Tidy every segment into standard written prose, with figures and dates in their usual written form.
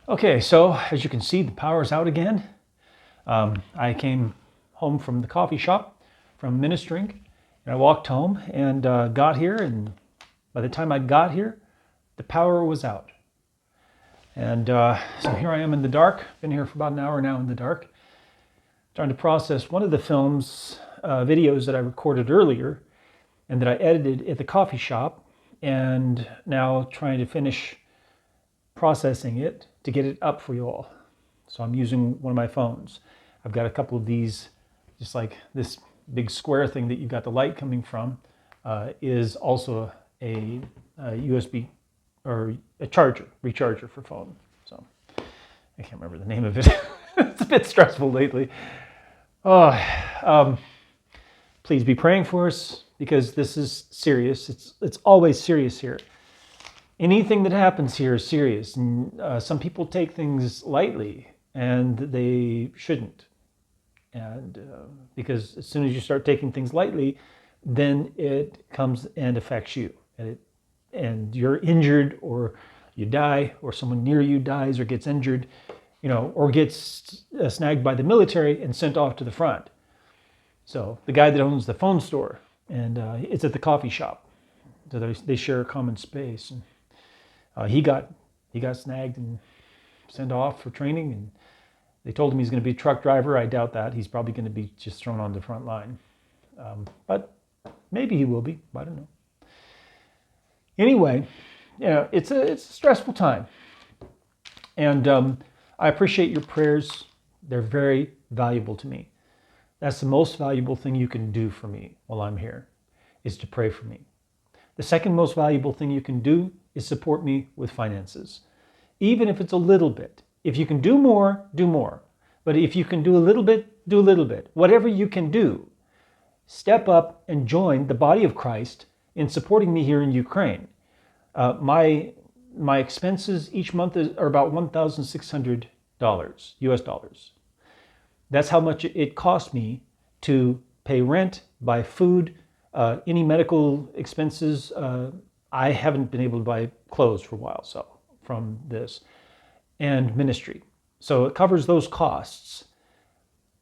Okay, so as you can see, the power's out again. I came home from the coffee shop from ministering, and I walked home and got here, and by the time I got here, the power was out. And so here I am in the dark. Been here for about an hour now in the dark, trying to process one of the film's videos that I recorded earlier and that I edited at the coffee shop, and now trying to finish processing it to get it up for you all. So I'm using one of my phones. I've got a couple of these, just like this big square thing that you've got the light coming from, is also a USB or a recharger for phone. So I can't remember the name of it. It's a bit stressful lately. Please be praying for us because this is serious. It's always serious here. Anything that happens here is serious, and some people take things lightly, and they shouldn't. And because as soon as you start taking things lightly, then it comes and affects you, and you're injured, or you die, or someone near you dies or gets injured, or gets snagged by the military and sent off to the front. So the guy that owns the phone store, and it's at the coffee shop, so they share a common space. And he got snagged and sent off for training, and they told him he's going to be a truck driver. I doubt that. He's probably going to be just thrown on the front line. But maybe he will be. I don't know. Anyway, it's a stressful time. And I appreciate your prayers. They're very valuable to me. That's the most valuable thing you can do for me while I'm here, is to pray for me. The second most valuable thing you can do is support me with finances. Even if it's a little bit. If you can do more, do more. But if you can do a little bit, do a little bit. Whatever you can do, step up and join the body of Christ in supporting me here in Ukraine. My expenses each month are about $1,600 US dollars. That's how much it cost me to pay rent, buy food, any medical expenses. I haven't been able to buy clothes for a while, so from this, and ministry. So it covers those costs.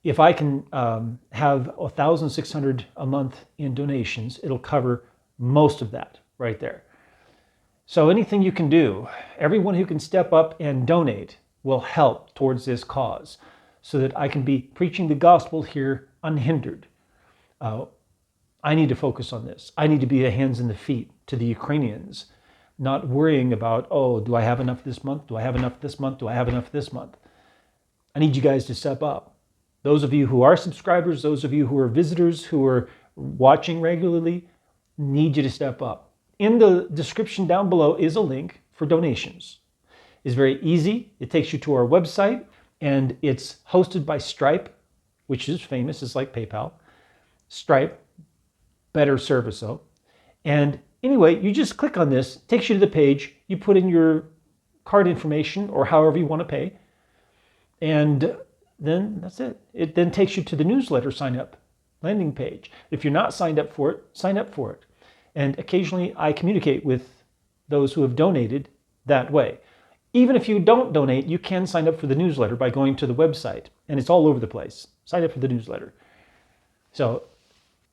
If I can have $1,600 a month in donations, it'll cover most of that right there. So anything you can do, everyone who can step up and donate will help towards this cause, so that I can be preaching the gospel here unhindered. I need to focus on this. I need to be the hands and the feet to the Ukrainians, not worrying about, do I have enough this month? Do I have enough this month? Do I have enough this month? I need you guys to step up. Those of you who are subscribers, those of you who are visitors, who are watching regularly, need you to step up. In the description down below is a link for donations. It's very easy. It takes you to our website, and it's hosted by Stripe, which is famous. It's like PayPal. Stripe, better service though. And anyway, you just click on this, takes you to the page, you put in your card information or however you want to pay, and then that's it. It then takes you to the newsletter sign up landing page. If you're not signed up for it, sign up for it. And occasionally I communicate with those who have donated that way. Even if you don't donate, you can sign up for the newsletter by going to the website, and it's all over the place. Sign up for the newsletter. So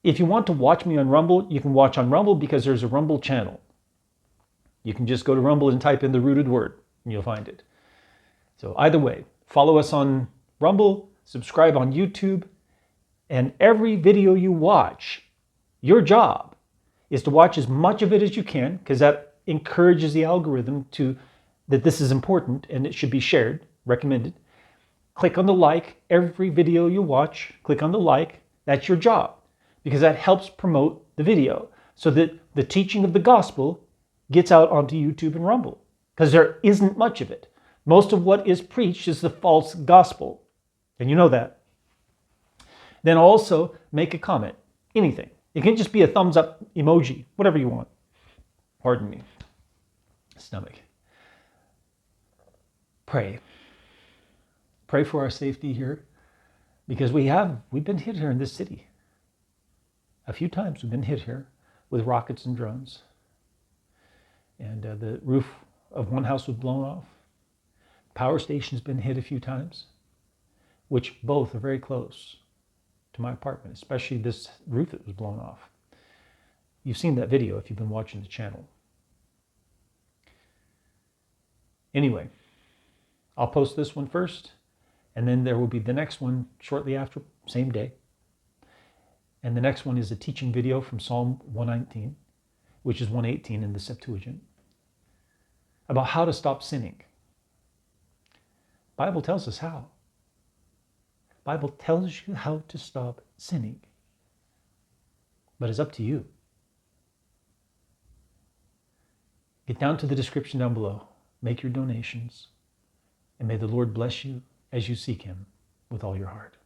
if you want to watch me on Rumble, you can watch on Rumble because there's a Rumble channel. You can just go to Rumble and type in the rooted word and you'll find it. So either way, follow us on Rumble, subscribe on YouTube, and every video you watch, your job is to watch as much of it as you can, because that encourages the algorithm that this is important and it should be shared, recommended. Click on the like. Every video you watch, click on the like. That's your job, because that helps promote the video so that the teaching of the gospel gets out onto YouTube and Rumble, because there isn't much of it. Most of what is preached is the false gospel, and you know that. Then also make a comment, anything. It can just be a thumbs up emoji, whatever you want. Pardon me. Stomach. Pray. Pray for our safety here, because we've been hit here in this city. A few times we've been hit here with rockets and drones. And the roof of one house was blown off. Power station's been hit a few times, which both are very close to my apartment, especially this roof that was blown off. You've seen that video if you've been watching the channel. Anyway, I'll post this one first, and then there will be the next one shortly after, same day. And the next one is a teaching video from Psalm 119, which is 118 in the Septuagint, about how to stop sinning. The Bible tells us how. The Bible tells you how to stop sinning. But it's up to you. Get down to the description down below. Make your donations. And may the Lord bless you as you seek Him with all your heart.